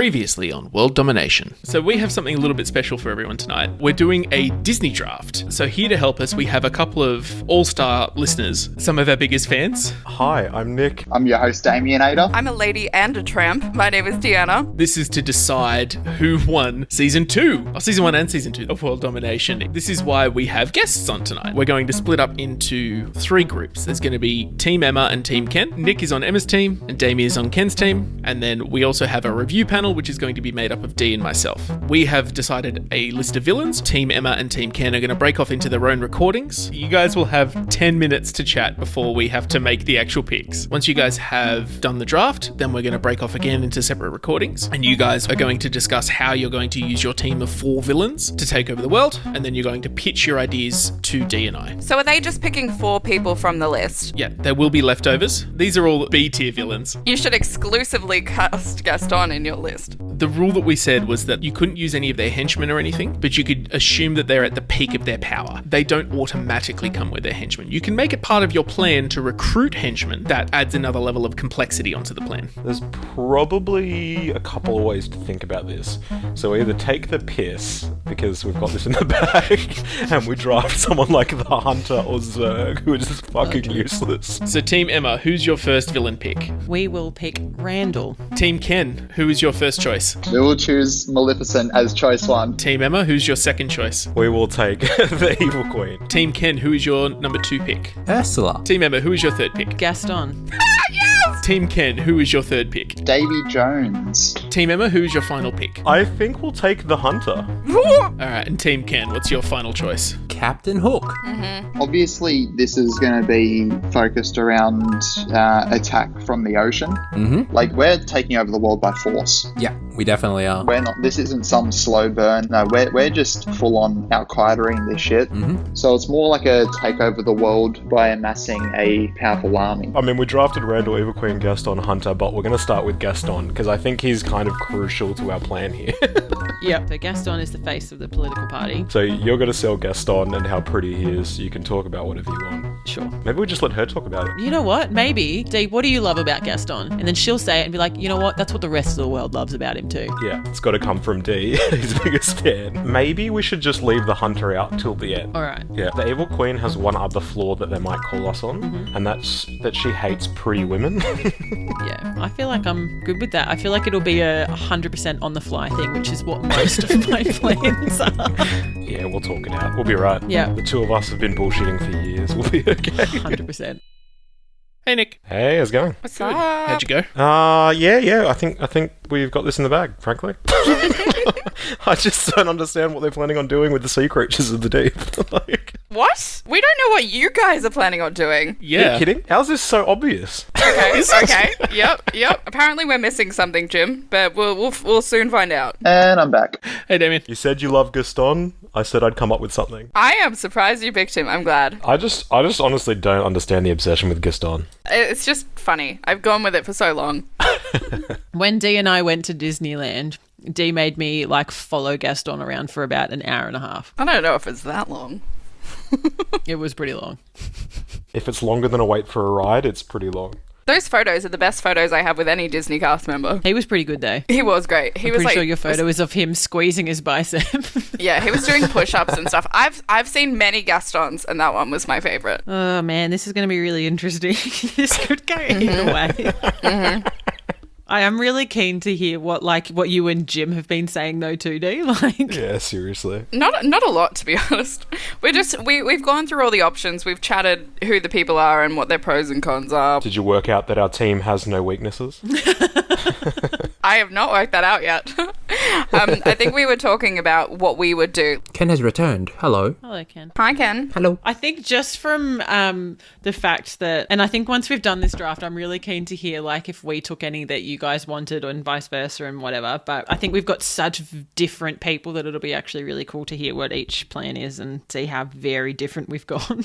Previously on World Domination. So we have something a little bit special for everyone tonight. We're doing a Disney draft. So here to help us, we have a couple of all-star listeners, some of our biggest fans. Hi, I'm Nick. I'm your host, Damian. I'm a lady and a tramp. My name is Deanna. This is to decide who won Season 1 and Season 2 of World Domination. This is why we have guests on tonight. We're going to split up into 3 groups. There's going to be Team Emma and Team Ken. Nick is on Emma's team, and Damian is on Ken's team. And then we also have a review panel, which is going to be made up of Dee and myself. We have decided a list of villains. Team Emma and Team Ken are going to break off into their own recordings. You guys will have 10 minutes to chat before we have to make the actual picks. Once you guys have done the draft, then we're going to break off again into separate recordings. And you guys are going to discuss how you're going to use your team of 4 villains to take over the world. And then you're going to pitch your ideas to Dee and I. So are they just picking 4 people from the list? Yeah, there will be leftovers. These are all B-tier villains. You should exclusively cast Gaston in your list. The rule that we said was that you couldn't use any of their henchmen or anything, but you could assume that they're at the peak of their power. They don't automatically come with their henchmen. You can make it part of your plan to recruit henchmen. That adds another level of complexity onto the plan. There's probably a couple of ways to think about this. So we either take the piss, because we've got this in the bag, and we draft someone like the Hunter or Zerg, who is just fucking useless. So Team Emma, who's your first villain pick? We will pick Randall. Team Ken, who is your first choice? We will choose Maleficent as choice 1. Team Emma, who's your second choice? We will take the Evil Queen. Team Ken, who is your number 2 pick? Ursula. Team Emma, who is your third pick? Gaston. Team Ken, who is your third pick? Davy Jones. Team Emma, who is your final pick? I think we'll take the Hunter. Alright, and Team Ken, what's your final choice? Captain Hook. Obviously, this is going to be focused around attack from the ocean. Like, we're taking over the world by force. Yeah, we definitely are. We're not. This isn't some slow burn. No, we're just full on Al-Qaeda-ing this shit. So it's more like a take over the world by amassing a powerful army. I mean, we drafted Randall, Evil Queen, Gaston, Hunter, but we're going to start with Gaston, because I think he's kind of crucial to our plan here. Yep. So Gaston is the face of the political party. So you're going to sell Gaston and how pretty he is. You can talk about whatever you want. Sure. Maybe we just let her talk about it. You know what? Maybe. Dee, what do you love about Gaston? And then she'll say it and be like, you know what? That's what the rest of the world loves about him too. Yeah, it's got to come from Dee, his biggest fan. Maybe we should just leave the Hunter out till the end. All right. Yeah, the Evil Queen has one other flaw that they might call us on, and that's that she hates pretty women. Yeah. I feel like I'm good with that. I feel like it'll be a 100% on the fly thing, which is what most of my plans are. Yeah, we'll talk it out. We'll be right. Yeah. The 2 of us have been bullshitting for years. We'll be okay. 100%. Hey Nick. Hey, how's it going? What's Good. up? How'd you go? Yeah. I think we've got this in the bag, frankly. I just don't understand what they're planning on doing with the sea creatures of the deep. What? We don't know what you guys are planning on doing. Are Yeah. you kidding? How's this so obvious? Okay. Yep. Apparently we're missing something, Jim, but we'll soon find out. And I'm back. Hey Damien. You said you love Gaston. I said I'd come up with something. I am surprised you picked him. I'm glad. I just honestly don't understand the obsession with Gaston. It's just funny. I've gone with it for so long. When Dee and I went to Disneyland, Dee made me follow Gaston around for about an hour and a half. I don't know if it's that long. It was pretty long. If it's longer than a wait for a ride, it's pretty long. Those photos are the best photos I have with any Disney cast member. He was pretty good though. He was great. I'm pretty sure your photo is of him squeezing his bicep. Yeah, he was doing push-ups and stuff. I've seen many Gastons, and that one was my favorite. Oh man, this is going to be really interesting. This could go either way. I am really keen to hear what you and Jim have been saying though too, Dee. Yeah, seriously. Not a lot, to be honest. We've gone through all the options. We've chatted who the people are and what their pros and cons are. Did you work out that our team has no weaknesses? I have not worked that out yet. I think we were talking about what we would do. Ken has returned. Hello. Hello, Ken. Hi, Ken. Hello. I think just from the fact that, and I think once we've done this draft, I'm really keen to hear if we took any that you guys wanted and vice versa and whatever. But I think we've got such different people that it'll be actually really cool to hear what each plan is and see how very different we've gone.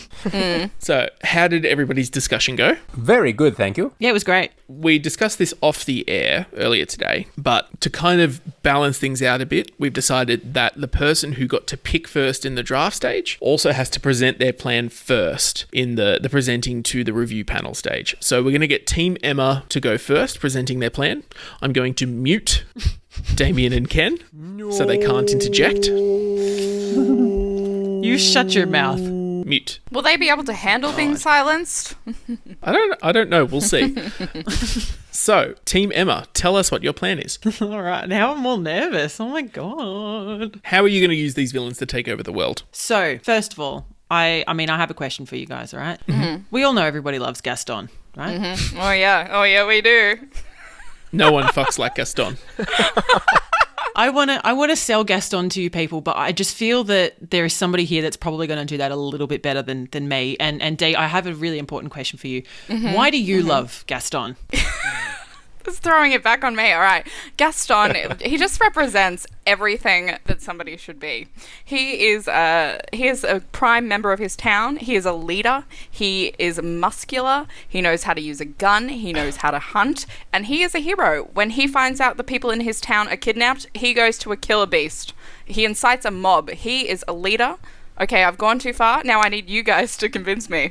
So, how did everybody's discussion go? Very good, thank you. Yeah, it was great. We discussed this off the air earlier today, but to kind of balance things out a bit, we've decided that the person who got to pick first in the draft stage also has to present their plan first in the presenting to the review panel stage. So we're going to get Team Emma to go first, presenting their plan. I'm going to mute Damian and Ken, so they can't interject. You shut your mouth. Mute. Will they be able to handle being silenced? I don't know. We'll see. So, Team Emma, tell us what your plan is. All right, now I'm all nervous. Oh my god. How are you going to use these villains to take over the world? So, first of all, I mean, I have a question for you guys, all right? Mm-hmm. We all know everybody loves Gaston, right? Mm-hmm. Oh yeah, we do. No one fucks like Gaston. I want to sell Gaston to you people, but I just feel that there is somebody here that's probably going to do that a little bit better than me. And Dee, I have a really important question for you. Mm-hmm. Why do you love Gaston? Just throwing it back on me. All right. Gaston, he just represents everything that somebody should be. He is a prime member of his town. He is a leader. He is muscular. He knows how to use a gun. He knows how to hunt. And he is a hero. When he finds out the people in his town are kidnapped, he goes to a killer beast. He incites a mob. He is a leader. Okay, I've gone too far. Now I need you guys to convince me.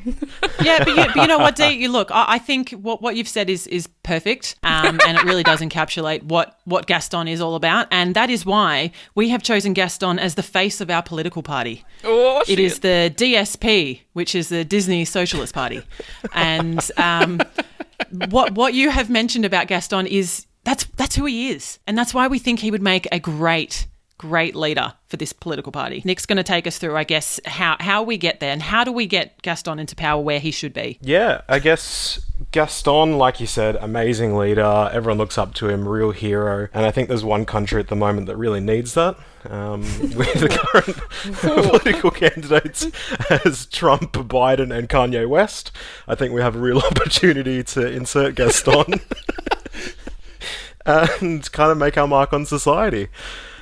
Yeah, but you know what, Dee? You look, I think what you've said is perfect, and it really does encapsulate what Gaston is all about, and that is why we have chosen Gaston as the face of our political party. Oh, shit. It is the DSP, which is the Disney Socialist Party, and what you have mentioned about Gaston is that's who he is, and that's why we think he would make a great leader for this political party. Nick's going to take us through, I guess, how we get there and how do we get Gaston into power where he should be. Yeah, I guess Gaston, like you said, amazing leader. Everyone looks up to him, real hero. And I think there's one country at the moment that really needs that. With the current political candidates as Trump, Biden, and Kanye West, I think we have a real opportunity to insert Gaston and kind of make our mark on society.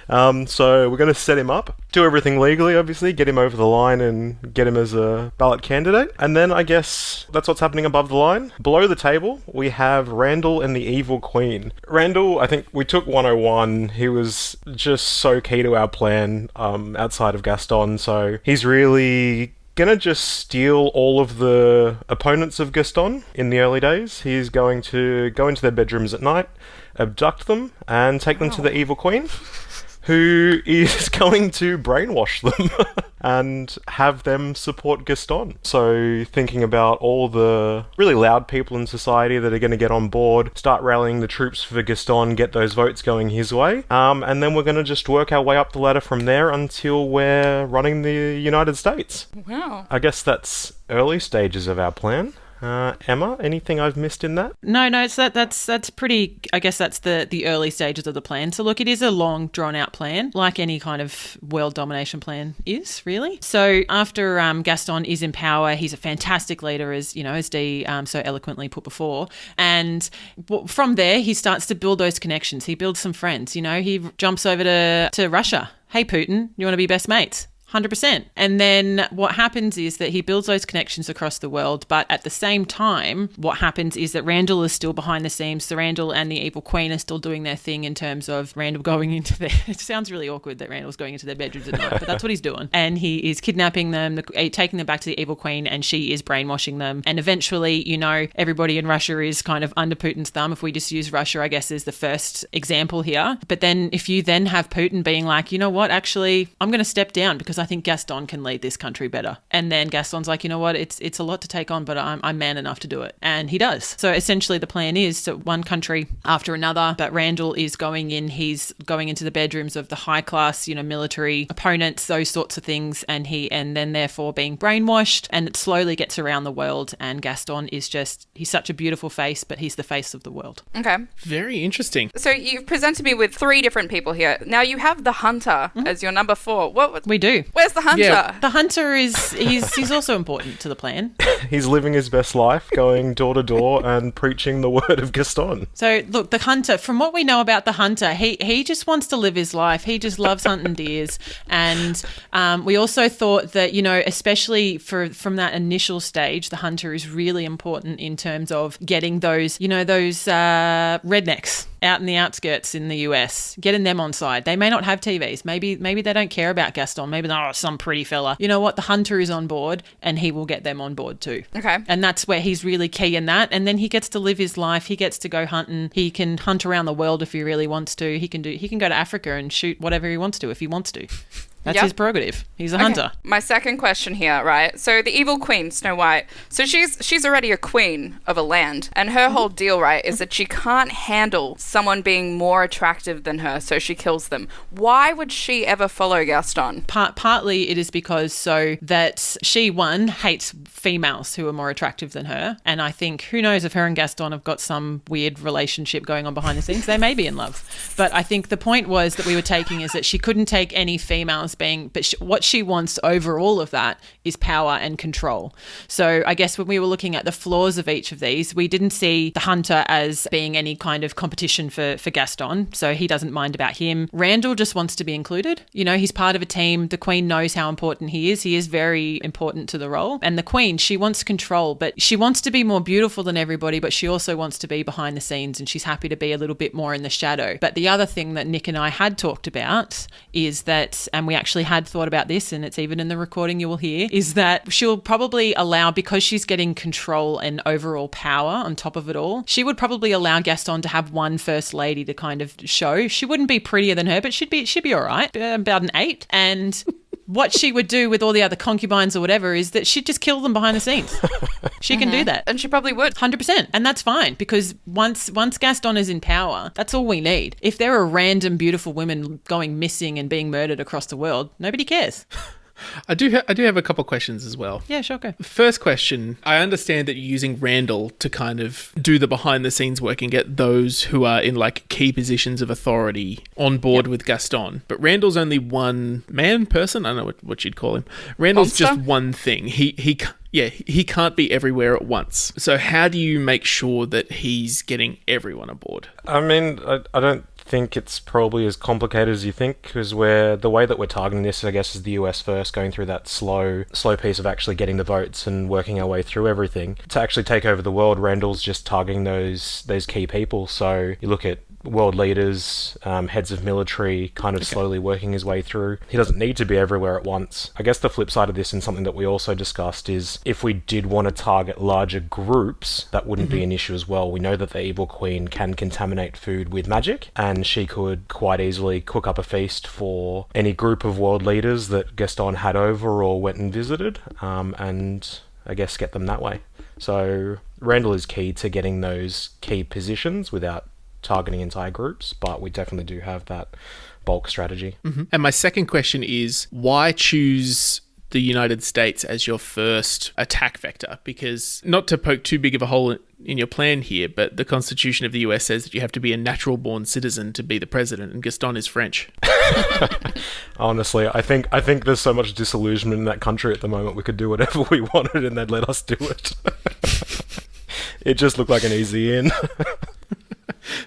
So we're going to set him up, do everything legally, obviously, get him over the line and get him as a ballot candidate. And then I guess that's what's happening above the line. Below the table, we have Randall and the Evil Queen. Randall, I think we took 101. He was just so key to our plan outside of Gaston. So he's really gonna just steal all of the opponents of Gaston in the early days. He's going to go into their bedrooms at night, abduct them, and take them to the Evil Queen, who is going to brainwash them and have them support Gaston. So thinking about all the really loud people in society that are going to get on board, start rallying the troops for Gaston, get those votes going his way, and then we're going to just work our way up the ladder from there until we're running the United States. Wow. I guess that's early stages of our plan. Emma, anything I've missed in that? No, it's that's pretty. I guess that's the early stages of the plan. So look, it is a long, drawn out plan, like any kind of world domination plan is, really. So after Gaston is in power, he's a fantastic leader, as Dee so eloquently put before. And from there, he starts to build those connections. He builds some friends. He jumps over to Russia. Hey, Putin, you want to be best mates? 100%. And then what happens is that he builds those connections across the world, but at the same time, what happens is that Randall is still behind the scenes. So Randall and the Evil Queen are still doing their thing in terms of Randall going into their... It sounds really awkward that Randall's going into their bedrooms at night, but that's what he's doing. And he is kidnapping them, taking them back to the Evil Queen, and she is brainwashing them. And eventually, everybody in Russia is kind of under Putin's thumb. If we just use Russia, I guess, as the first example here. But then if you then have Putin being like, you know what, actually, I'm going to step down because I think Gaston can lead this country better. And then Gaston's like, you know what, it's a lot to take on, but I'm man enough to do it. And he does. So essentially the plan is that one country after another, but Randall is he's going into the bedrooms of the high class, military opponents, those sorts of things, and then therefore being brainwashed, and it slowly gets around the world, and Gaston is he's such a beautiful face, but he's the face of the world. Okay. Very interesting. So you've presented me with 3 different people here. Now you have the Hunter as your number 4. What We do. Where's the Hunter? Yeah. The Hunter he's also important to the plan. He's living his best life, going door to door and preaching the word of Gaston. So look, the Hunter, from what we know about the Hunter, he just wants to live his life. He just loves hunting deers. And we also thought that, especially from that initial stage, the Hunter is really important in terms of getting those rednecks. out in the outskirts in the US, getting them on side. They may not have TVs. Maybe they don't care about Gaston. Maybe they're some pretty fella. You know what? The hunter is on board and he will get them on board too. Okay. And that's where he's really key in that. And then he gets to live his life. He gets to go hunting. He can hunt around the world if he really wants to. He can go to Africa and shoot whatever he wants to if he wants to. That's his prerogative. He's a hunter. My second question here, right? So the evil queen, Snow White, so she's already a queen of a land, and her whole deal, right, is that she can't handle someone being more attractive than her, so she kills them. Why would she ever follow Gaston? Partly it is because so that she, one, hates females who are more attractive than her, and I think, who knows if her and Gaston have got some weird relationship going on behind the scenes. They may be in love. But I think the point was that we were taking is that she couldn't take any females what she wants over all of that is power and control. So I guess when we were looking at the flaws of each of these, we didn't see the hunter as being any kind of competition for Gaston. So he doesn't mind about him. Randall just wants to be included. You know, he's part of a team. The queen knows how important he is. He is very important to the role. And the queen, she wants control, but she wants to be more beautiful than everybody, but she also wants to be behind the scenes, and she's happy to be a little bit more in the shadow. But the other thing that Nick and I had talked about is that, and we actually had thought about this, and it's even in the recording you will hear, is that she'll probably allow, because she's getting control and overall power on top of it all, she would probably allow Gaston to have one first lady to kind of show. She wouldn't be prettier than her, but she'd be all right, about an 8. And what she would do with all the other concubines or whatever is that she'd just kill them behind the scenes. She can do that. And she probably would. 100%. And that's fine, because once Gaston is in power, that's all we need. If there are random beautiful women going missing and being murdered across the world, nobody cares. I do have a couple questions as well. Yeah, sure, go. First question, I understand that you're using Randall to kind of do the behind the scenes work and get those who are in like key positions of authority on board with Gaston. But Randall's only one person. I don't know what you'd call him. Randall's Monster? just one thing. He can't be everywhere at once. So how do you make sure that he's getting everyone aboard? I mean, I don't think it's probably as complicated as you think, because the way that we're targeting this, I guess, is the US first, going through that slow piece of actually getting the votes and working our way through everything. To actually take over the world, Randall's just targeting those key people. So you look at world leaders, heads of military, kind of slowly working his way through. He doesn't need to be everywhere at once. I guess the flip side of this, and something that we also discussed, is if we did want to target larger groups, that wouldn't be an issue as well. We know that the evil queen can contaminate food with magic, and she could quite easily cook up a feast for any group of world leaders that Gaston had over or went and visited, and I guess get them that way. So Randall is key to getting those key positions without targeting entire groups, but we definitely do have that bulk strategy. And my second question is, why choose the United States as your first attack vector? Because, not to poke too big of a hole in your plan here, but the Constitution of the US says that you have to be a natural born citizen to be the president, and Gaston is French. Honestly, I think there's so much disillusionment in that country at the moment. We could do whatever we wanted and they'd let us do it. It just looked like an easy in.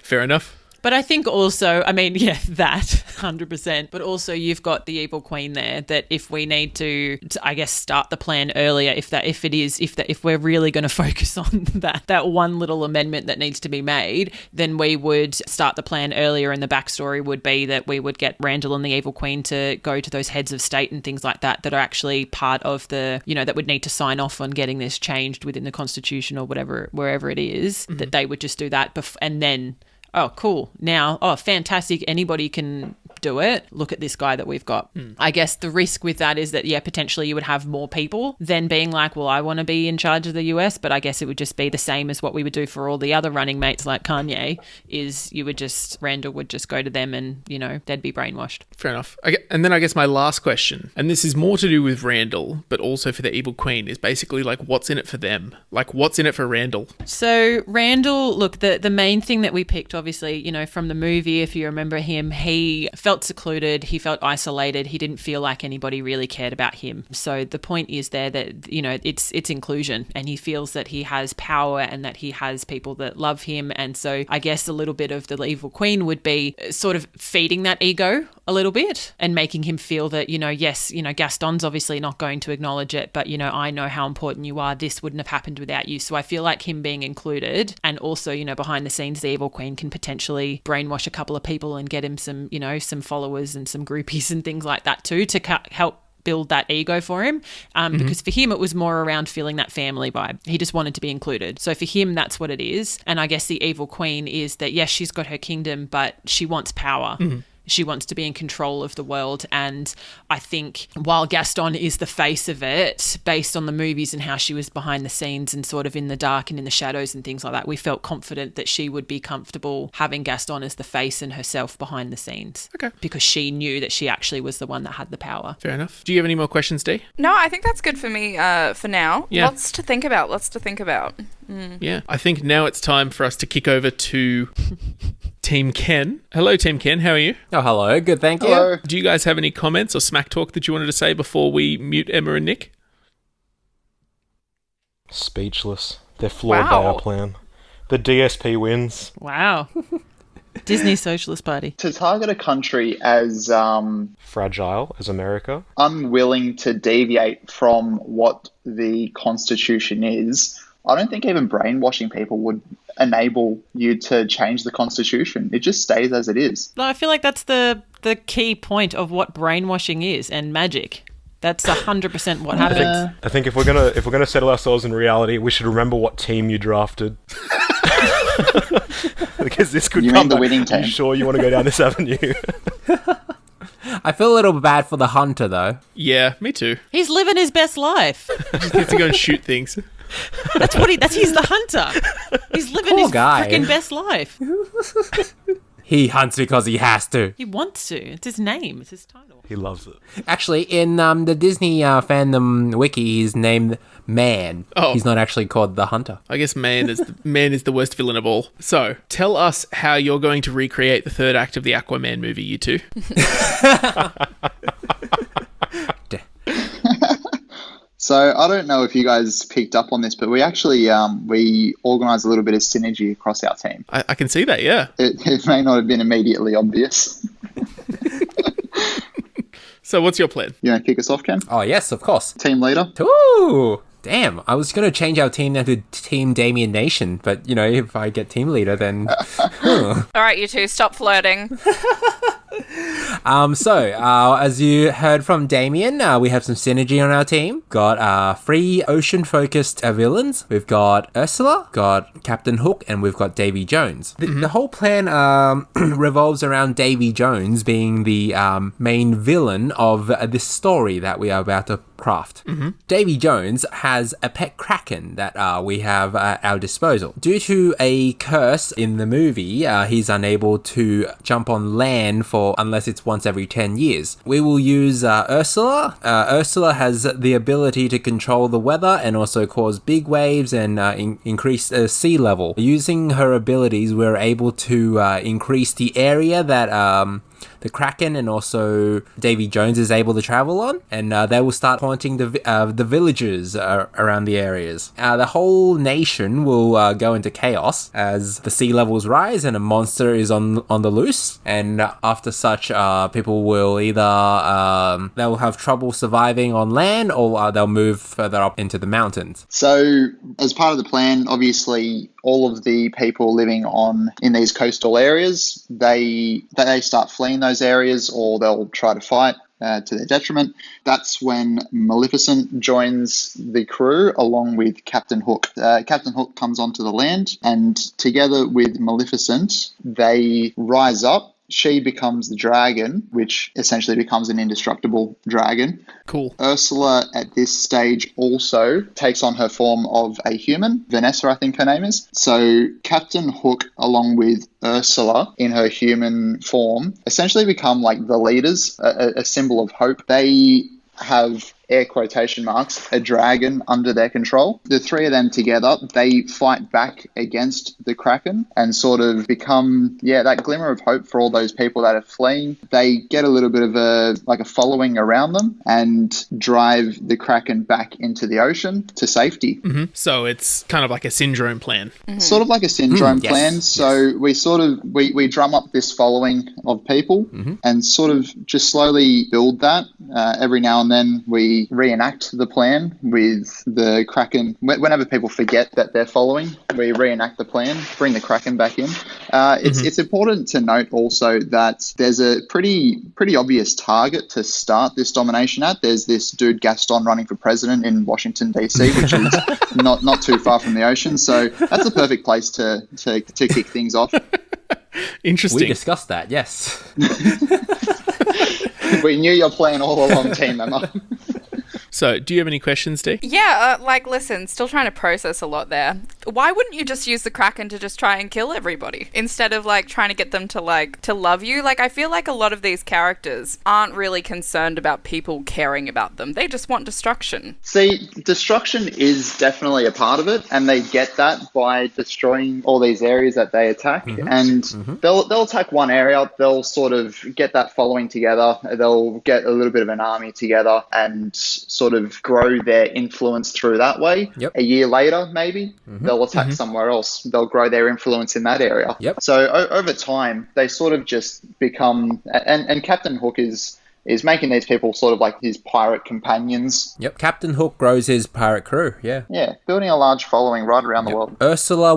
Fair enough. But I think also, I mean, yeah, that 100%. But also, you've got the evil queen there. That if we need to I guess, start the plan earlier, if we're really going to focus on that one little amendment that needs to be made, then we would start the plan earlier. And the backstory would be that we would get Randall and the evil queen to go to those heads of state and things like that are actually part of the, that would need to sign off on getting this changed within the Constitution or whatever, wherever it is. That they would just do that, and then. Oh, cool. Now, fantastic. Anybody can do it. Look at this guy that we've got. I guess the risk with that is that, potentially you would have more people than being like, well, I want to be in charge of the US, but I guess it would just be the same as what we would do for all the other running mates like Kanye, is Randall would just go to them and, they'd be brainwashed. Fair enough. And then I guess my last question, and this is more to do with Randall, but also for the evil queen, is basically like, what's in it for them? Like, what's in it for Randall? So Randall, look, the main thing that we picked, obviously, from the movie, if you remember him, he felt secluded, he felt isolated, he didn't feel like anybody really cared about him. So the point is there that, it's inclusion, and he feels that he has power and that he has people that love him. And so I guess a little bit of the evil queen would be sort of feeding that ego a little bit and making him feel that, yes, Gaston's obviously not going to acknowledge it, but, I know how important you are. This wouldn't have happened without you. So I feel like him being included, and also, behind the scenes, the Evil Queen can potentially brainwash a couple of people and get him some, some followers and some groupies and things like that too, to help build that ego for him, because for him it was more around feeling that family vibe. He just wanted to be included. So for him, that's what it is. And I guess the Evil Queen is that, yes, she's got her kingdom, but she wants power. She wants to be in control of the world. And I think while Gaston is the face of it, based on the movies and how she was behind the scenes and sort of in the dark and in the shadows and things like that, we felt confident that she would be comfortable having Gaston as the face and herself behind the scenes. Okay. Because she knew that she actually was the one that had the power. Fair enough. Do you have any more questions, Dee? No, I think that's good for me for now. Yeah. Lots to think about. Yeah. I think now it's time for us to kick over to Team Ken. Hello, Team Ken. How are you? Oh, hello. Good, thank you. Hello. Do you guys have any comments or smack talk that you wanted to say before we mute Emma and Nick? Speechless. They're flawed by Wow. our plan. The DSP wins. Wow. Disney Socialist Party. To target a country as Fragile as America. unwilling to deviate from what the Constitution is, I don't think even brainwashing people would enable you to change the Constitution. It just stays as it is. No, I feel like that's the key point of what brainwashing is and magic. That's 100% what happens. I think if we're gonna settle ourselves in reality, we should remember what team you drafted. Because this could You come mean the back. winning Are team? you sure you want to go down this avenue? I feel a little bad for the hunter, though. Yeah, me too. He's living his best life. Just gets to go and shoot things. He's the hunter. He's living Poor his guy. freaking best life. He hunts because he has to. He wants to. It's his name. It's his title. He loves it. Actually, in the Disney fandom wiki, he's named Man. Oh. He's not actually called the hunter. I guess man is the worst villain of all. So, tell us how you're going to recreate the third act of the Aquaman movie, you two. So I don't know if you guys picked up on this, but we actually we organised a little bit of synergy across our team. I can see that, yeah. It may not have been immediately obvious. So, what's your plan? You want to kick us off, Ken? Oh, yes, of course. Team leader? Ooh, damn. I was going to change our team now to Team Damian Nation, but, if I get team leader, then... All right, you two, stop flirting. As you heard from Damian, we have some synergy on our team. Got 3 ocean-focused villains. We've got Ursula, got Captain Hook, and we've got Davy Jones. The whole plan revolves around Davy Jones being the main villain of this story that we are about to craft. Davy Jones has a pet kraken that we have at our disposal. Due to a curse in the movie, he's unable to jump on land unless it's once every 10 years. We will use Ursula. Ursula has the ability to control the weather and also cause big waves and increase sea level. Using her abilities, we're able to increase the area that the Kraken and also Davy Jones is able to travel on, and they will start haunting the villagers around the areas. The whole nation will go into chaos as the sea levels rise and a monster is on the loose, and after such, people will either they'll have trouble surviving on land or they'll move further up into the mountains. So, as part of the plan, obviously, all of the people living in these coastal areas, they start fleeing those areas, or they'll try to fight to their detriment. That's when Maleficent joins the crew along with Captain Hook. Captain Hook comes onto the land, and together with Maleficent, they rise up. She becomes the dragon, which essentially becomes an indestructible dragon. Cool. Ursula, at this stage, also takes on her form of a human. Vanessa, I think her name is. So Captain Hook, along with Ursula in her human form, essentially become like the leaders, a symbol of hope. They have air quotation marks, a dragon under their control. The three of them together, they fight back against the Kraken and sort of become, that glimmer of hope for all those people that are fleeing. They get a little bit of a following around them and drive the Kraken back into the ocean to safety. So it's kind of like a syndrome plan. Sort of like a syndrome yes, plan. So we drum up this following of people and sort of just slowly build that. Every now and then we reenact the plan with the Kraken. Whenever people forget that they're following, we reenact the plan, bring the Kraken back in. It's important to note also that there's a pretty obvious target to start this domination at. There's this dude Gaston running for president in Washington DC, which is not too far from the ocean. So that's a perfect place to kick things off. Interesting. We discussed that, yes. We knew your plan all along, Team Emma. So, do you have any questions, Dee? Yeah, listen, still trying to process a lot there. Why wouldn't you just use the Kraken to just try and kill everybody instead of trying to get them to love you? I feel like a lot of these characters aren't really concerned about people caring about them. They just want destruction. See, destruction is definitely a part of it, and they get that by destroying all these areas that they attack. And they'll attack one area, they'll sort of get that following together, they'll get a little bit of an army together and sort of grow their influence through that way. A year later, maybe, they'll attack somewhere else. They'll grow their influence in that area. So over time, they sort of just become... And Captain Hook is making these people sort of like his pirate companions. Captain Hook grows his pirate crew, Yeah, building a large following right around the world. Ursula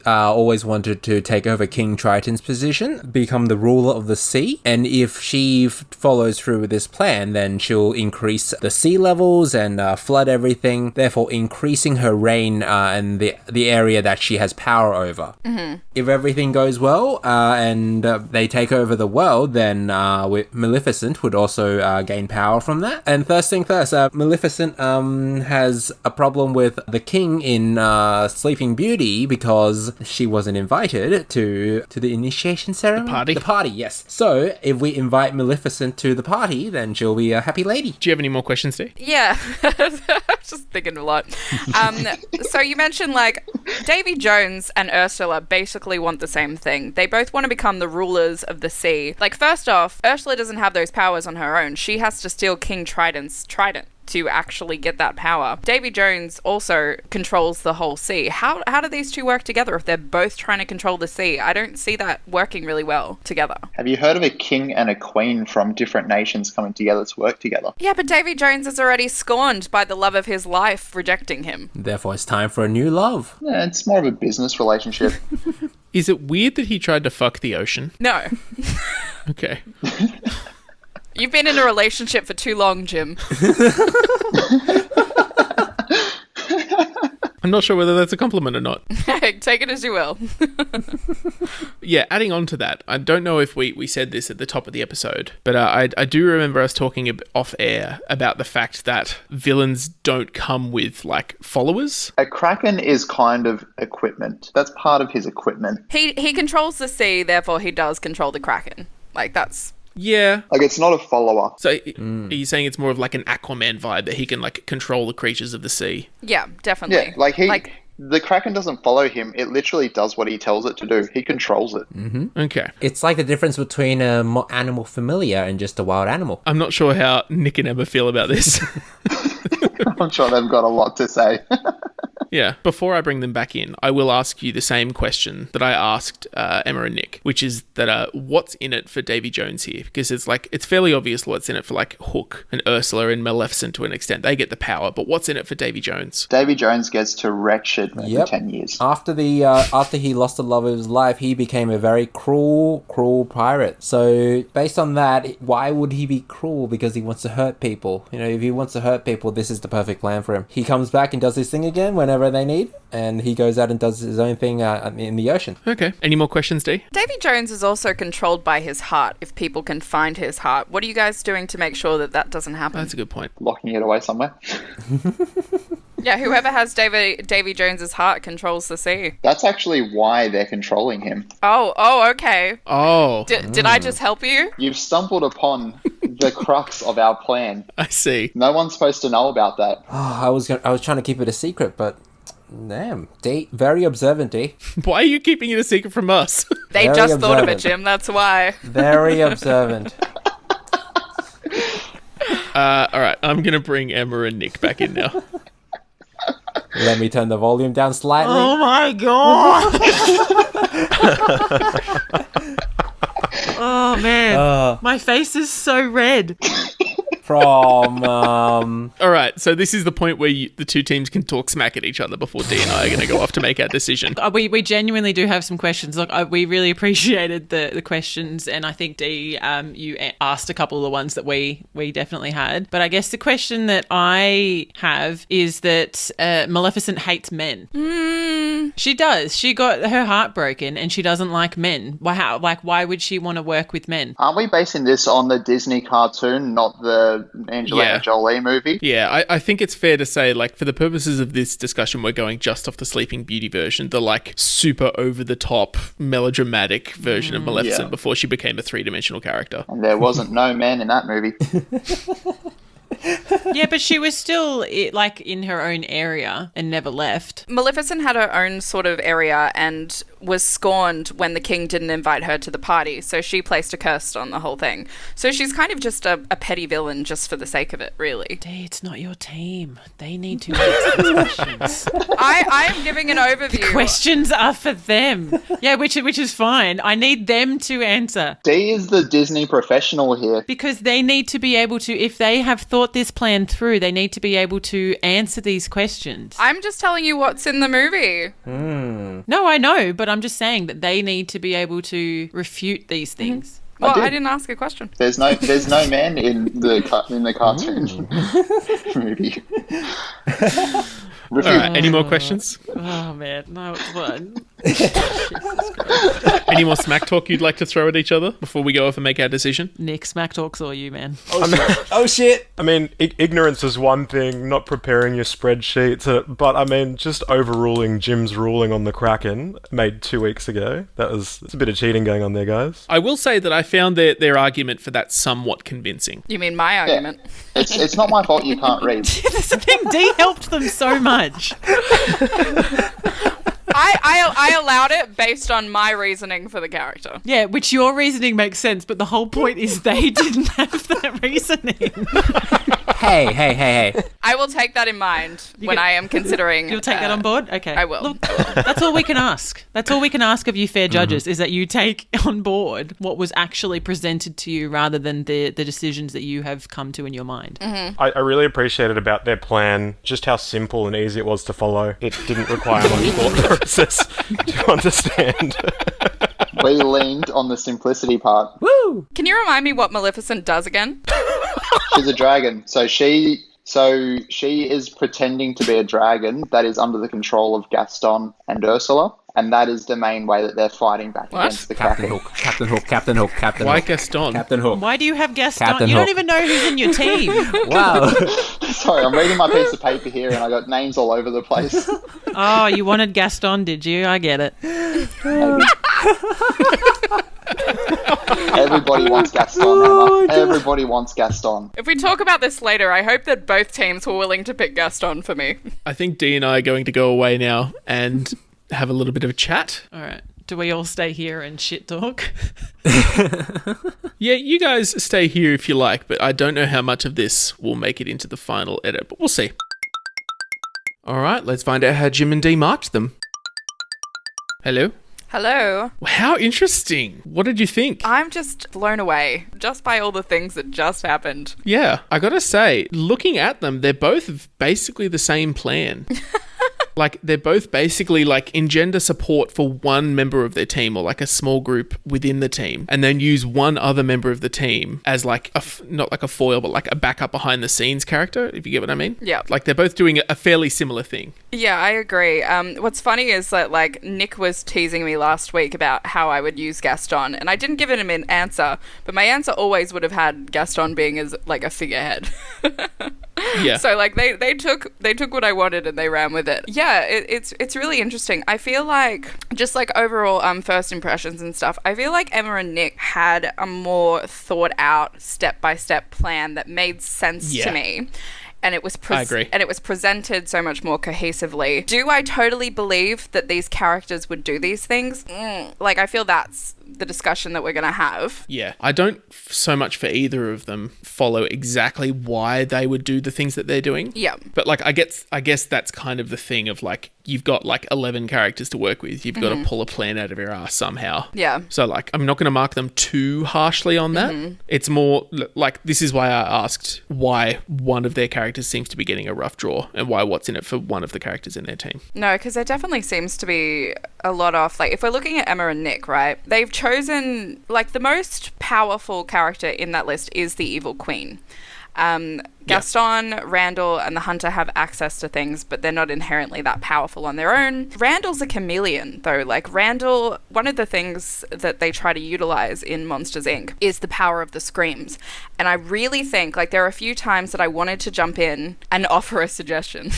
always wanted to take over King Triton's position, become the ruler of the sea, and if she follows through with this plan, then she'll increase the sea levels and flood everything, therefore increasing her reign and the area that she has power over. If everything goes well and they take over the world, then Maleficent would also gain power from that. And first thing first, Maleficent has a problem with the king in Sleeping Beauty because she wasn't invited to the initiation ceremony. The party, yes. So if we invite Maleficent to the party, then she'll be a happy lady. Do you have any more questions, Dee? Yeah, just thinking a lot. So you mentioned Davy Jones and Ursula basically want the same thing. They both want to become the rulers of the sea. First off, Ursula doesn't have those powers on her own. She has to steal King Triton's trident to actually get that power. Davy Jones also controls the whole sea. How do these two work together if they're both trying to control the sea? I don't see that working really well together. Have you heard of a king and a queen from different nations coming together to work together? Yeah, but Davy Jones is already scorned by the love of his life, rejecting him. Therefore, it's time for a new love. Yeah, it's more of a business relationship. Is it weird that he tried to fuck the ocean? No. Okay. You've been in a relationship for too long, Jim. I'm not sure whether that's a compliment or not. Take it as you will. Yeah, adding on to that, I don't know if we said this at the top of the episode, but I do remember us talking off air about the fact that villains don't come with followers. A Kraken is kind of equipment. That's part of his equipment. He controls the sea, therefore he does control the Kraken. That's... Yeah. It's not a follower. So are you saying it's more of an Aquaman vibe that he can control the creatures of the sea? Yeah, definitely. Yeah, the Kraken doesn't follow him. It literally does what he tells it to do. He controls it. Okay. It's like the difference between an animal familiar and just a wild animal. I'm not sure how Nick and Emma feel about this. I'm sure they've got a lot to say. Yeah. Before I bring them back in, I will ask you the same question that I asked Emma and Nick, which is that what's in it for Davy Jones here? Because it's fairly obvious what's in it for Hook and Ursula and Maleficent to an extent. They get the power, but what's in it for Davy Jones? Davy Jones gets to wreck shit for 10 years. After he lost the love of his life, he became a very cruel pirate. So based on that, why would he be cruel? Because he wants to hurt people. If he wants to hurt people, this is the perfect plan for him. He comes back and does his thing again whenever they need, and he goes out and does his own thing in the ocean. Okay. Any more questions, Dee? Davy Jones is also controlled by his heart, if people can find his heart. What are you guys doing to make sure that doesn't happen? That's a good point. Locking it away somewhere. Yeah, whoever has Davy Jones's heart controls the sea. That's actually why they're controlling him. Oh, okay. Oh. Did I just help you? You've stumbled upon the crux of our plan. I see. No one's supposed to know about that. I was trying to keep it a secret, but damn, D, very observant, D. Why are you keeping it a secret from us? They Very just thought of it, observant. Jim. That's why. Very observant. All right, I'm going to bring Emma and Nick back in now. Let me turn the volume down slightly. Oh my god! Oh man, my face is so red. From All right, so this is the point where the two teams can talk smack at each other before Dee and I are going to go off to make our decision. We genuinely do have some questions. Look, we really appreciated the questions, and I think Dee, you asked a couple of the ones that we definitely had. But I guess the question that I have is that Maleficent hates men. She does. She got her heart broken, and she doesn't like men. Why would she want to work with men? Aren't we basing this on the Disney cartoon, not the Angelina Jolie movie? Yeah, I think it's fair to say, like, for the purposes of this discussion, we're going just off the Sleeping Beauty version, the, like, super over-the-top, melodramatic version of Maleficent before she became a three-dimensional character. And there wasn't no man in that movie. Yeah, but she was still like in her own area and never left. Maleficent had her own sort of area and was scorned when the king didn't invite her to the party, so she placed a curse on the whole thing. So she's kind of just a petty villain just for the sake of it, really. Dee, it's not your team. They need to answer the questions. I am giving an overview. Questions are for them. Yeah, which is fine. I need them to answer. Dee is the Disney professional here. Because they need to be able to, if they have thought this plan through, they need to be able to answer these questions. I'm just telling you what's in the movie. No, I know, but I'm just saying that they need to be able to refute these things. Well, did. I didn't ask a question. There's no man in the cartoon movie. All right, any more questions? Oh, man. No, it's fine. Any more smack talk you'd like to throw at each other before we go off and make our decision? Nick, smack talks all you, man. oh shit! I mean, ignorance is one thing, not preparing your spreadsheets, but I mean, just overruling Jim's ruling on the Kraken made 2 weeks ago. That's a bit of cheating going on there, guys. I will say that I found their argument for that somewhat convincing. You mean my argument? It's not my fault you can't read. That's the thing. Dee helped them so much. I allowed it based on my reasoning for the character. Yeah, which your reasoning makes sense, but the whole point is they didn't have that reasoning. Hey. I will take that in mind when I am considering... You'll take that on board? Okay. I will. Look, that's all we can ask. That's all we can ask of you fair judges, is that you take on board what was actually presented to you rather than the decisions that you have come to in your mind. I really appreciated about their plan just how simple and easy it was to follow. It didn't require much thought process to understand. We leaned on the simplicity part. Woo! Can you remind me what Maleficent does again? She's a dragon, so she is pretending to be a dragon that is under the control of Gaston and Ursula, and that is the main way that they're fighting back against the Captain Kraken. Hook, Captain Hook, Captain Hook, Captain Why Hook. Gaston? Captain Hook. Why do you have Gaston? Captain You don't Hook. even know who's in your team. Wow. Sorry, I'm reading my piece of paper here, and I got names all over the place. Oh, you wanted Gaston, did you? I get it. Everybody wants Gaston, Emma. Everybody wants Gaston. If we talk about this later, I hope that both teams were willing to pick Gaston for me. I think Dee and I are going to go away now and have a little bit of a chat. All right. Do we all stay here and shit talk? Yeah, you guys stay here if you like, but I don't know how much of this will make it into the final edit, but we'll see. All right, let's find out how Jim and Dee marked them. Hello? Hello. How interesting. What did you think? I'm just blown away just by all the things that just happened. Yeah, I gotta say, looking at them, they're both basically the same plan. Like, they're both basically, like, engender support for one member of their team or, like, a small group within the team, and then use one other member of the team as, like, not like a foil, but like a backup behind-the-scenes character, if you get what I mean. Yeah. Like, they're both doing a fairly similar thing. Yeah, I agree. What's funny is that, like, Nick was teasing me last week about how I would use Gaston, and I didn't give him an answer, but my answer always would have had Gaston being as, like, a figurehead. Yeah. So like they took what I wanted and they ran with it. Yeah, it's really interesting. I feel like just like overall first impressions and stuff, I feel like Emma and Nick had a more thought out step-by-step plan that made sense to me. And it was I agree. And it was presented so much more cohesively. Do I totally believe that these characters would do these things? Like, I feel that's the discussion that we're going to have. Yeah. I don't so much for either of them follow exactly why they would do the things that they're doing. Yeah. But like, I guess that's kind of the thing of like, you've got like 11 characters to work with. You've got to pull a plan out of your ass somehow. Yeah. So like, I'm not going to mark them too harshly on that. It's more like, this is why I asked why one of their characters seems to be getting a rough draw and why what's in it for one of the characters in their team. No, because there definitely seems to be a lot of, like, if we're looking at Emma and Nick, right, they've chosen, like, the most powerful character in that list is the Evil Queen. Gaston, Randall, and the Hunter have access to things, but they're not inherently that powerful on their own. Randall's a chameleon, though. Like, Randall, one of the things that they try to utilize in Monsters, Inc. is the power of the screams. And I really think, like, there are a few times that I wanted to jump in and offer a suggestion,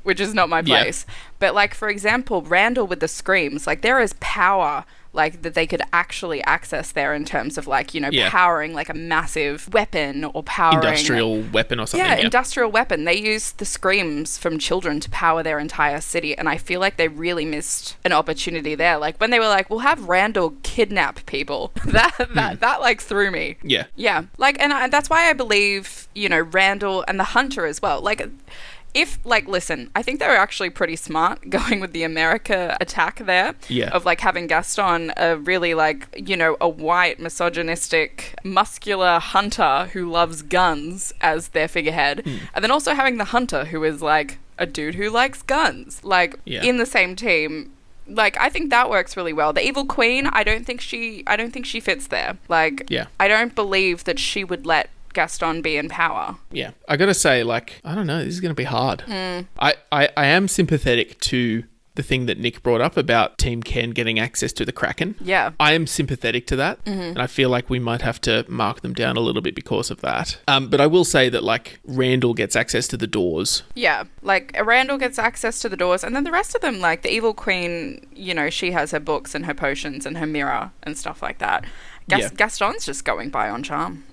which is not my place. But, like, for example, Randall with the screams, like, there is power like that they could actually access there in terms of like, you know, powering like a massive weapon or powering industrial weapon or something. Yeah, industrial weapon. They use the screams from children to power their entire city, and I feel like they really missed an opportunity there. Like when they were like, we'll have Randall kidnap people. that like threw me. Yeah. Yeah. Like, and that's why I believe, you know, Randall and the Hunter as well. Like, if, like, listen, I think they were actually pretty smart going with the America attack there. Yeah. Of, like, having Gaston, a really, like, you know, a white, misogynistic, muscular hunter who loves guns as their figurehead. And then also having the Hunter, who is, like, a dude who likes guns. Like, in the same team. Like, I think that works really well. The Evil Queen, I don't think she fits there. Like, I don't believe that she would let Gaston be in power. Yeah. I gotta say, like, I don't know, this is gonna be hard. I am sympathetic to the thing that Nick brought up about Team Ken getting access to the Kraken. Yeah. I am sympathetic to that. And I feel like we might have to mark them down a little bit because of that. But I will say that, like, Randall gets access to the doors. Yeah. Like, Randall gets access to the doors, and then the rest of them, like, the Evil Queen, you know, she has her books and her potions and her mirror and stuff like that. Gaston's just going by on charm.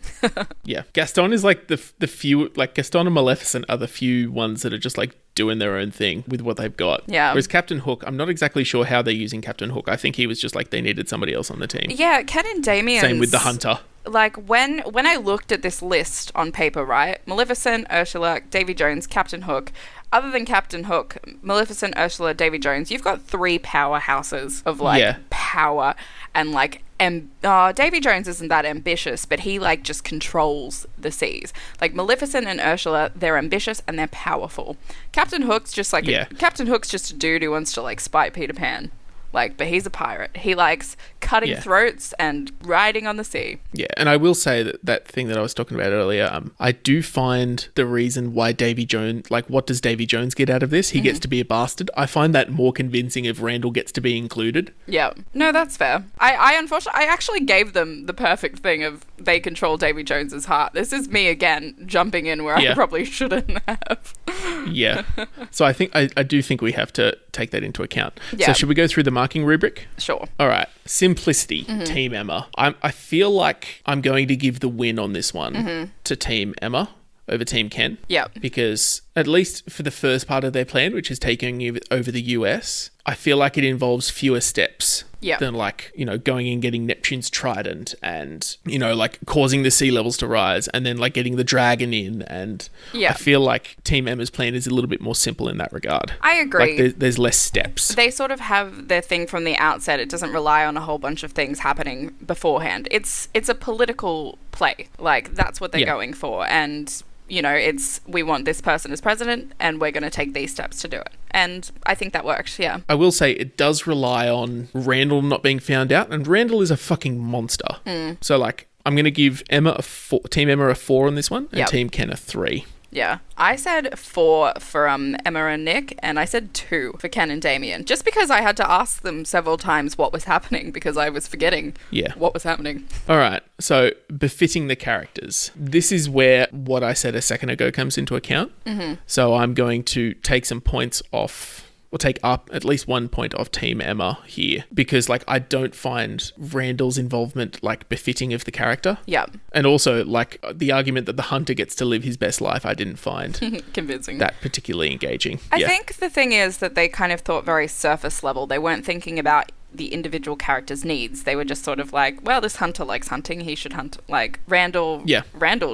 Yeah. Gaston is like the few, like Gaston and Maleficent are the few ones that are just like doing their own thing with what they've got. Yeah. Whereas Captain Hook, I'm not exactly sure how they're using Captain Hook. I think he was just like they needed somebody else on the team. Yeah, Ken and Damian. Same with the Hunter. Like, when I looked at this list on paper, right? Maleficent, Ursula, Davy Jones, Captain Hook. Other than Captain Hook, Maleficent, Ursula, Davy Jones, you've got three powerhouses of, like, power and, like, Davy Jones isn't that ambitious, but he, like, just controls the seas. Like, Maleficent and Ursula, they're ambitious and they're powerful. Captain Hook's just, like, Captain Hook's just a dude who wants to, like, spite Peter Pan. Like, but he's a pirate. He likes cutting throats and riding on the sea. Yeah, and I will say that thing that I was talking about earlier, I do find the reason why Davy Jones, like, what does Davy Jones get out of this? He gets to be a bastard. I find that more convincing if Randall gets to be included. Yeah. No, that's fair. I unfortunately, I actually gave them the perfect thing of they control Davy Jones's heart. This is me again, jumping in where I probably shouldn't have. Yeah. So I think, I do think we have to take that into account. Yeah. So should we go through the marking rubric? Sure. All right. Simplicity, Team Emma. I feel like I'm going to give the win on this one to Team Emma over Team Ken. Yeah. Because at least for the first part of their plan, which is taking over the US, I feel like it involves fewer steps than, like, you know, going and getting Neptune's trident and, you know, like causing the sea levels to rise and then like getting the dragon in. And I feel like Team Emma's plan is a little bit more simple in that regard. I agree. Like there's less steps. They sort of have their thing from the outset. It doesn't rely on a whole bunch of things happening beforehand. It's a political play. Like, that's what they're going for. And, you know, we want this person as president and we're going to take these steps to do it. And I think that works, yeah. I will say it does rely on Randall not being found out, and Randall is a fucking monster. So, like, I'm going to give Team Emma a 4 on this one, and Team Ken a 3. Yeah. I said 4 for Emma and Nick, and I said 2 for Ken and Damian, just because I had to ask them several times what was happening because I was forgetting what was happening. All right. So, befitting the characters. This is where what I said a second ago comes into account. Mm-hmm. So, I'm going to take some points off. We'll take up at least 1 point off Team Emma here because, like, I don't find Randall's involvement, like, befitting of the character. Yeah. And also, like, the argument that the hunter gets to live his best life, I didn't find convincing. That particularly engaging. I think the thing is that they kind of thought very surface level. They weren't thinking about the individual character's needs. They were just sort of like, well, this hunter likes hunting. He should hunt. Like, Randall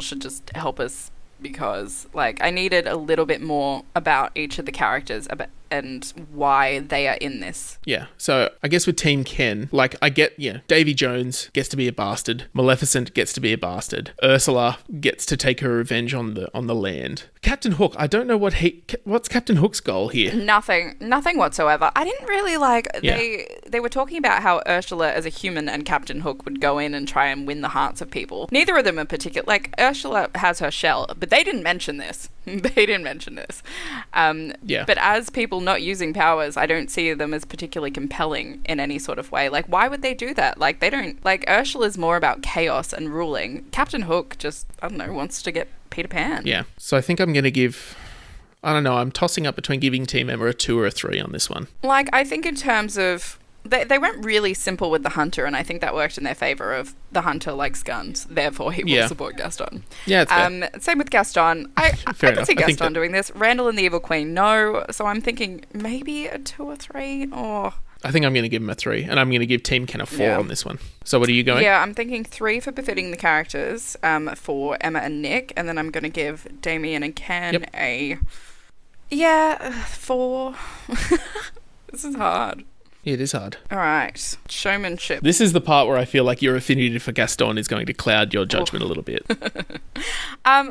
should just help us because, like, I needed a little bit more about each of the characters and why they are in this. Yeah. So I guess with Team Ken, like, I get, Davy Jones gets to be a bastard. Maleficent gets to be a bastard. Ursula gets to take her revenge on the land. Captain Hook, I don't know what's Captain Hook's goal here. Nothing whatsoever. I didn't really like, they were talking about how Ursula as a human and Captain Hook would go in and try and win the hearts of people. Neither of them in particular, like, Ursula has her shell, but they didn't mention this. But as people not using powers, I don't see them as particularly compelling in any sort of way. Like, why would they do that? Like, they don't, like, Ursula's more about chaos and ruling. Captain Hook just, I don't know, wants to get Peter Pan. Yeah. So I think I'm going to give, I don't know, I'm tossing up between giving Team Emma a 2 or a 3 on this one. Like, I think in terms of, they went really simple with the hunter, and I think that worked in their favour of the hunter likes guns, therefore he will support Gaston. Yeah, it's fair. Same with Gaston. I Fair can enough. see Gaston doing this. Randall and the Evil Queen, no. So I'm thinking maybe a 2 or 3, or... I think I'm going to give him a 3, and I'm going to give Team Ken a 4 on this one. So what are you going? Yeah, I'm thinking 3 for befitting the characters, for Emma and Nick, and then I'm going to give Damian and Ken a... 4. This is hard. Yeah, it is hard. All right. Showmanship. This is the part where I feel like your affinity for Gaston is going to cloud your judgment a little bit.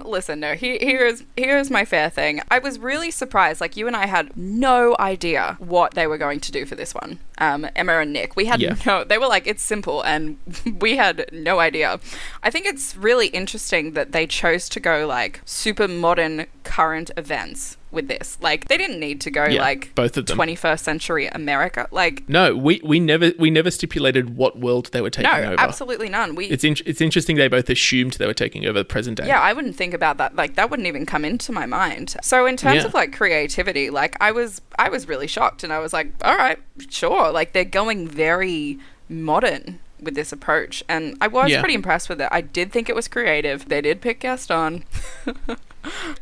Listen, no, here's my fair thing. I was really surprised. Like, you and I had no idea what they were going to do for this one. Emma and Nick. We had they were like, it's simple, and we had no idea. I think it's really interesting that they chose to go, like, super modern current events with this. Like, they didn't need to go like both of them. 21st century America. Like, no, we never stipulated what world they were taking over. No, absolutely none. It's interesting they both assumed they were taking over the present day. Yeah, I wouldn't think about that. Like, that wouldn't even come into my mind. So in terms of, like, creativity, like, I was really shocked, and I was like, all right, sure. Like, they're going very modern with this approach, and I was pretty impressed with it. I did think it was creative. They did pick Gaston.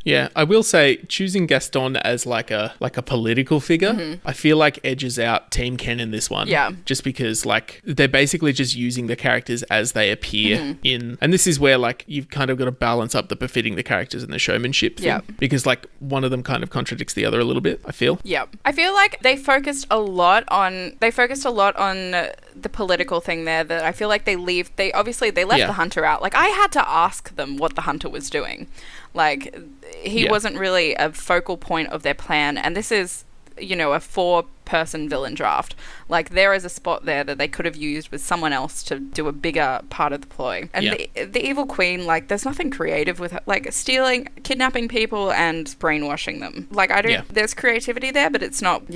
Yeah, I will say choosing Gaston as like a political figure, I feel like edges out Team Ken in this one. Yeah. Just because, like, they're basically just using the characters as they appear in, and this is where, like, you've kind of got to balance up the befitting the characters and the showmanship thing. Because, like, one of them kind of contradicts the other a little bit, I feel. Yeah. I feel like they focused a lot on the political thing there, that I feel like they left the hunter out. Like, I had to ask them what the hunter was doing. Like, he wasn't really a focal point of their plan, and this is, a 4-person villain draft. Like, there is a spot there that they could have used with someone else to do a bigger part of the ploy. And the Evil Queen, like, there's nothing creative with her. Like, kidnapping people and brainwashing them. Like, there's creativity there, but it's not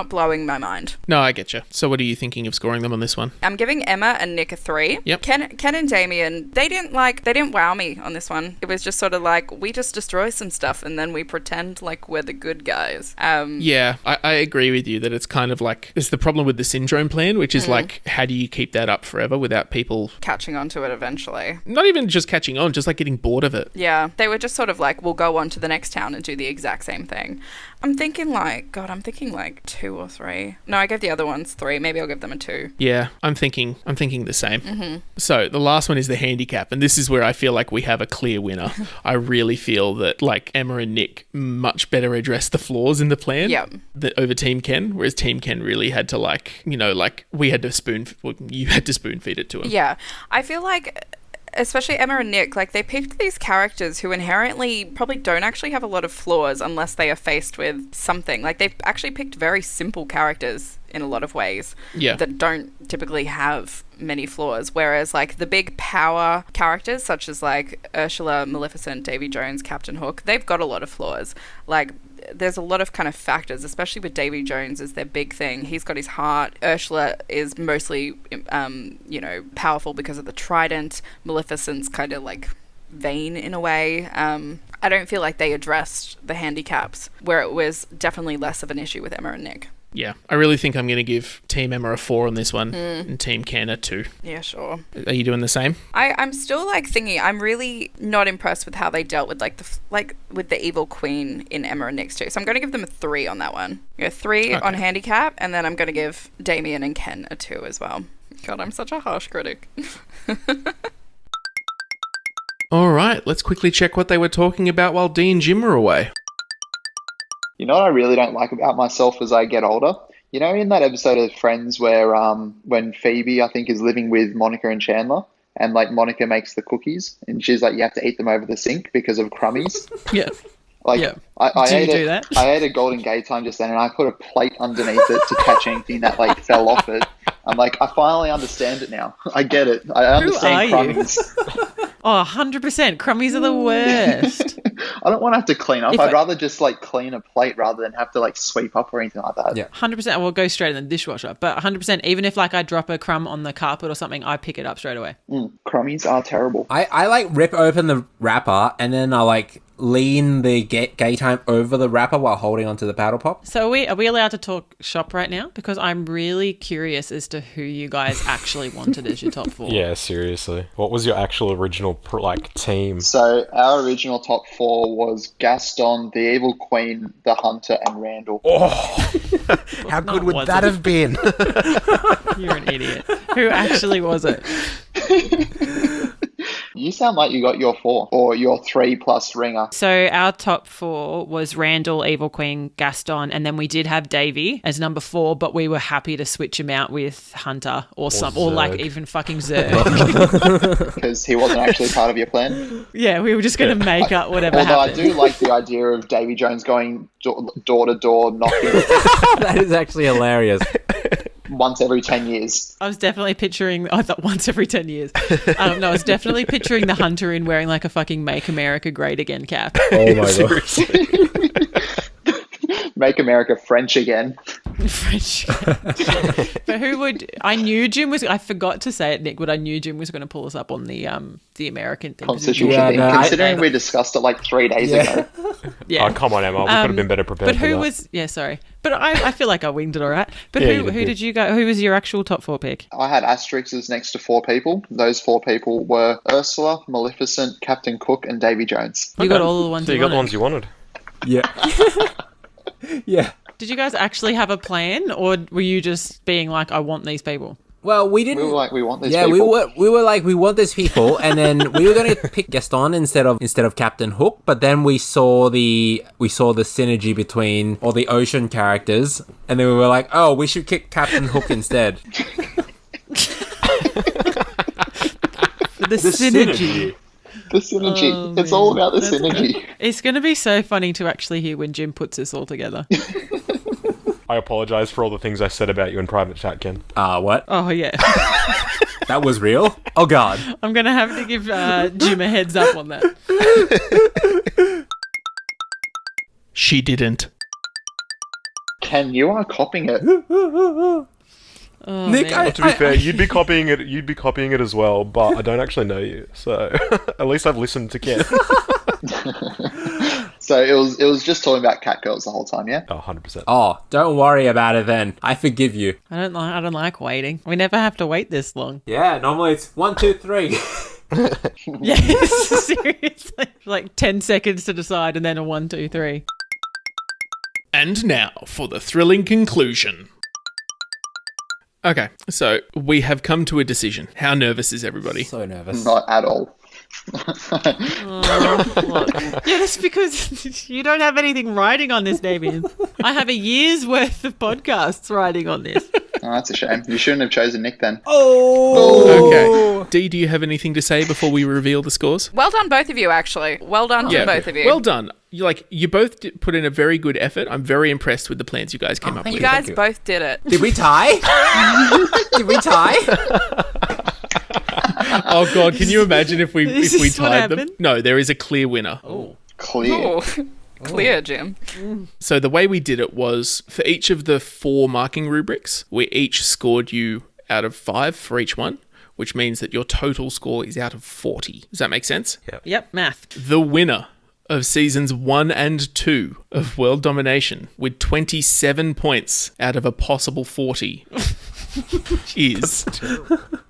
blowing my mind. No, I get you. So what are you thinking of scoring them on this one? I'm giving Emma and Nick a 3. Yep. Ken and Damian, they didn't wow me on this one. It was just sort of like, we just destroy some stuff and then we pretend like we're the good guys. Yeah, I agree with you that it's kind of like, it's the problem with the syndrome plan, which is like, how do you keep that up forever without people catching on to it eventually? Not Not even just catching on, just like getting bored of it. Yeah, they were just sort of like, we'll go on to the next town and do the exact same thing. I'm thinking like 2 or 3. No, I gave the other ones 3. Maybe I'll give them a 2. Yeah, I'm thinking the same. So the last one is the handicap, and this is where I feel like we have a clear winner. I really feel that, like, Emma and Nick much better address the flaws in the plan over Team Ken, whereas Team Ken really had to, like, you had to spoon feed it to him. Yeah, I feel like, especially Emma and Nick, like, they picked these characters who inherently probably don't actually have a lot of flaws unless they are faced with something. Like, they've actually picked very simple characters in a lot of ways that don't typically have many flaws, whereas like the big power characters such as like Ursula, Maleficent, Davy Jones, Captain Hook, they've got a lot of flaws. Like there's a lot of kind of factors, especially with Davy Jones is their big thing. He's got his heart. Ursula is mostly powerful because of the trident. Maleficent's kind of like vain in a way. I don't feel like they addressed the handicaps, where it was definitely less of an issue with Emma and Nick. Yeah, I really think I'm going to give Team Emma a 4 on this one and Team Ken a 2. Yeah, sure. Are you doing the same? I'm still like thinking, I'm really not impressed with how they dealt with with the evil queen in Emma and Nick's too. So I'm going to give them a 3 on that one. 3 on handicap, and then I'm going to give Damian and Ken a 2 as well. God, I'm such a harsh critic. All right, let's quickly check what they were talking about while Dee and Jim were away. You know what I really don't like about myself as I get older? You know, in that episode of Friends where when Phoebe, I think, is living with Monica and Chandler, and like Monica makes the cookies, and she's like, you have to eat them over the sink because of crummies. Yeah. Like, Yeah. I do that? I ate a Golden Gate time just then, and I put a plate underneath it to catch anything that like fell off it. I'm like, I finally understand it now. I get it. I understand crummies. Oh, 100%. Crummies are the worst. I don't want to have to clean up. If I'd rather just like clean a plate rather than have to like sweep up or anything like that. Yeah. 100%. We'll go straight in the dishwasher. But 100%, even if like I drop a crumb on the carpet or something, I pick it up straight away. Crummies are terrible. I like rip open the wrapper and then I like lean the gay time over the wrapper while holding onto the paddle pop. So are we allowed to talk shop right now? Because I'm really curious as to who you guys actually wanted as your top 4. Yeah, seriously. What was your actual original team? So our original top 4 was Gaston, the Evil Queen, the Hunter, and Randall. Oh, How good would that have been? You're an idiot. Who actually was it? You sound like you got your 4 or your 3 plus ringer. So our top 4 was Randall, Evil Queen, Gaston, and then we did have Davy as number 4, but we were happy to switch him out with Hunter or like even fucking Zerg. Because he wasn't actually part of your plan. Yeah, we were just going to make up whatever Although happened. I do like the idea of Davy Jones going door to door knocking That is actually hilarious. once every 10 years. I was definitely picturing, I thought once every 10 years. No, I was definitely picturing the Hunter in wearing like a fucking Make America Great Again cap. Oh my god. Make America French again. French. But I knew Jim was, I forgot to say it, Nick, but I knew Jim was going to pull us up on the American thing. Constitution Yeah, thing. no, Considering we discussed it like 3 days ago. Yeah. Oh, come on, Emma. We could have been better prepared But for who that. was, yeah, sorry. But I feel like I winged it all right. But Yeah, you who did. did you go, who was your actual top 4 pick? I had asterisks next to 4 people. Those 4 people were Ursula, Maleficent, Captain Cook, and Davy Jones. You got all the ones So you got the ones you wanted. Yeah. Yeah. Did you guys actually have a plan, or were you just being like, I want these people? Well, we didn't. We were like, we want these Yeah, people. we were like, we want these people, and then we were going to pick Gaston instead of Captain Hook, but then we saw the synergy between all the ocean characters, and then we were like, oh, we should kick Captain Hook instead. The synergy. The synergy. Oh, It's man. all about the That's synergy. It's going to be so funny to actually hear when Jim puts this all together. I apologise for all the things I said about you in private chat, Ken. What? Oh, yeah. That was real? Oh, God. I'm going to have to give Jim a heads up on that. She didn't. Ken, you are copying it. Oh, Nick, man. Well, to be fair, you'd be copying it as well, but I don't actually know you, so at least I've listened to Ken. So it was just talking about catgirls the whole time, yeah? Oh, 100%. Oh, don't worry about it then. I forgive you. I don't like waiting. We never have to wait this long. Yeah, normally it's 1, 2, 3. Yes, seriously. Like 10 seconds to decide and then a 1, 2, 3. And now for the thrilling conclusion. Okay, so we have come to a decision. How nervous is everybody? So nervous. Not at all. Yeah, that's because you don't have anything writing on this, Damian. I have a year's worth of podcasts writing on this. Oh, that's a shame. You shouldn't have chosen Nick then. Okay. Dee, do you have anything to say before we reveal the scores? Well done, both of you, actually. Well done to both of you. Well done. You both put in a very good effort. I'm very impressed with the plans you guys came up with. You guys both did it. Did we tie? Did we tie? Oh God, can you imagine if we Is if we this what tied them? happened? No, there is a clear winner. Clear. Oh, clear, Jim. So the way we did it was for each of the 4 marking rubrics, we each scored you out of 5 for each one, which means that your total score is out of 40. Does that make sense? Yep, math. The winner of seasons 1 and 2 of World Domination with 27 points out of a possible 40 is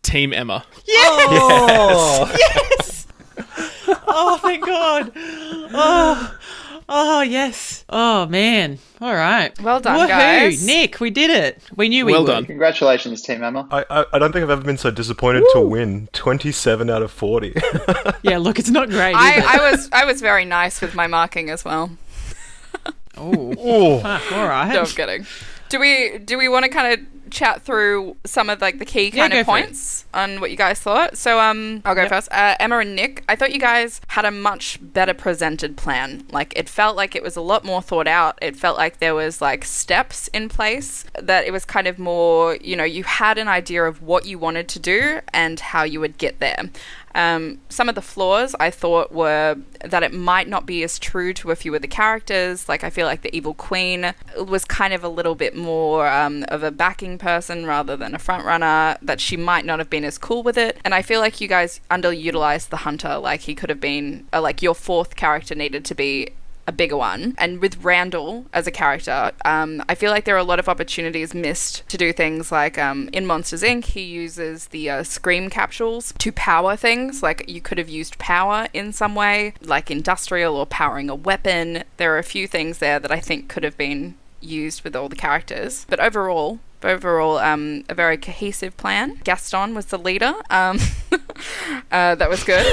Team Emma. Oh, Yes! Oh, thank God. Oh, yes. Oh, man. All right. Well done, Woohoo! guys. Nick, we did it. We knew we Well would. done. Congratulations, Team Emma. I don't think I've ever been so disappointed to win. 27 out of 40. Yeah, look, it's not great, is it? I was very nice with my marking as well. Oh. All right. No, I'm kidding. Do we want to kind of chat through some of like the key kind go of for it. points on what you guys thought? So I'll go first. Emma and Nick, I thought you guys had a much better presented plan. Like it felt like it was a lot more thought out. It felt like there was like steps in place, that it was kind of more, you had an idea of what you wanted to do and how you would get there. Some of the flaws I thought were that it might not be as true to a few of the characters. Like I feel like the evil queen was kind of a little bit more of a backing person rather than a front runner, that she might not have been as cool with it. And I feel like you guys underutilized the hunter. Like he could have been like your 4th character needed to be a bigger one. And with Randall as a character, I feel like there are a lot of opportunities missed to do things like in Monsters Inc. he uses the scream capsules to power things. Like you could have used power in some way, like industrial or powering a weapon. There are a few things there that I think could have been used with all the characters. But overall, a very cohesive plan. Gaston was the leader. That was good.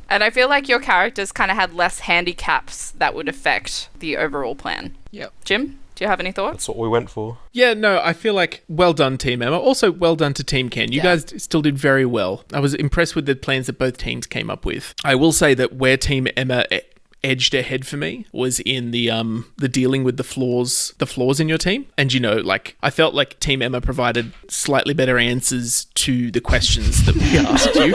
And I feel like your characters kind of had less handicaps that would affect the overall plan. Yep. Jim, do you have any thoughts? That's what we went for. Yeah, no, I feel like well done, Team Emma. Also, well done to Team Ken. You guys still did very well. I was impressed with the plans that both teams came up with. I will say that where Team Emma edged ahead for me was in the dealing with the flaws in your team. And I felt like Team Emma provided slightly better answers to the questions that we asked you.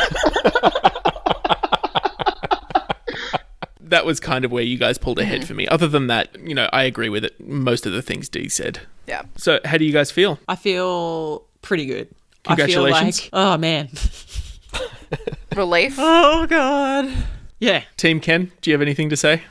That was kind of where you guys pulled ahead for me. Other than that, I agree with it. Most of the things Dee said. Yeah. So how do you guys feel? I feel pretty good. Congratulations. I feel like, oh, man. Relief? Oh, God. Yeah. Team Ken, do you have anything to say?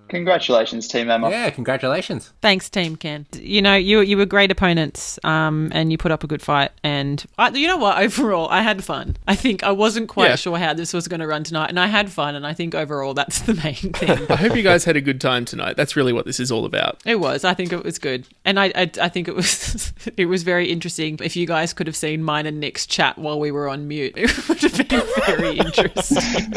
Congratulations, Team Emma. yeah, congratulations. Thanks, Team Ken. You were great opponents, and you put up a good fight. And you know what? Overall, I had fun. I think I wasn't quite sure how this was going to run tonight, and I had fun. And I think overall, that's the main thing. I hope you guys had a good time tonight. That's really what this is all about. It was. I think it was good, and I think it was it was very interesting. If you guys could have seen mine and Nick's chat while we were on mute, it would have been very interesting.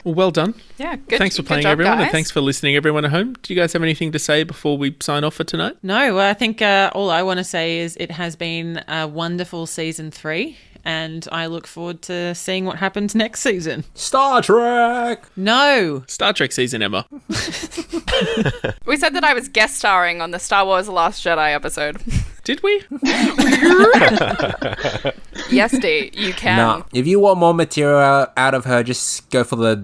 Well done. Yeah, good. Thanks for playing, good job, everyone, guys. and thanks for listening, everyone at home. Do you guys have anything to say before we sign off for tonight? No, I think all I want to say is it has been a wonderful season 3, and I look forward to seeing what happens next season. Star Trek! No! Star Trek season, Emma. We said that I was guest starring on the Star Wars The Last Jedi episode. Did we? Yes, Dee, you can. No, if you want more material out of her, just go for the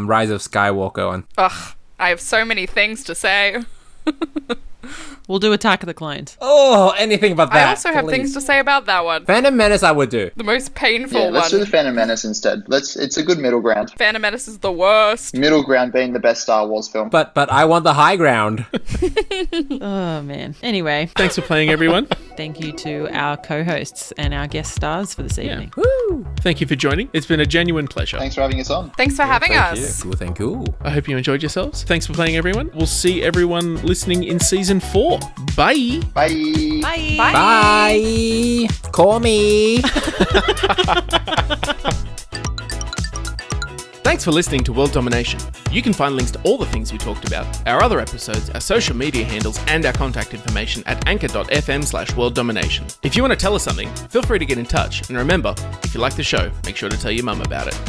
Rise of Skywalker one. Ugh, I have so many things to say. We'll do Attack of the Clones. Oh, anything about that. I also have things to say about that one. Phantom Menace I would do. The most painful Yeah, let's do the one. Phantom Menace instead. It's a good middle ground. Phantom Menace is the worst. Middle ground being the best Star Wars film. But I want the high ground. Oh, man. Anyway, Thanks for playing, everyone. thank you to our co-hosts and our guest stars for this evening. Woo! Thank you for joining. It's been a genuine pleasure. Thanks for having us on. Thanks for having thank us. Cool, thank you. I hope you enjoyed yourselves. Thanks for playing, everyone. We'll see everyone listening in season 4. Bye. Bye. Bye. Bye. Call me. Thanks for listening to World Domination. You can find links to all the things we talked about, our other episodes, our social media handles, and our contact information at anchor.fm/worlddomination. If you want to tell us something, feel free to get in touch. And remember, if you like the show, make sure to tell your mum about it.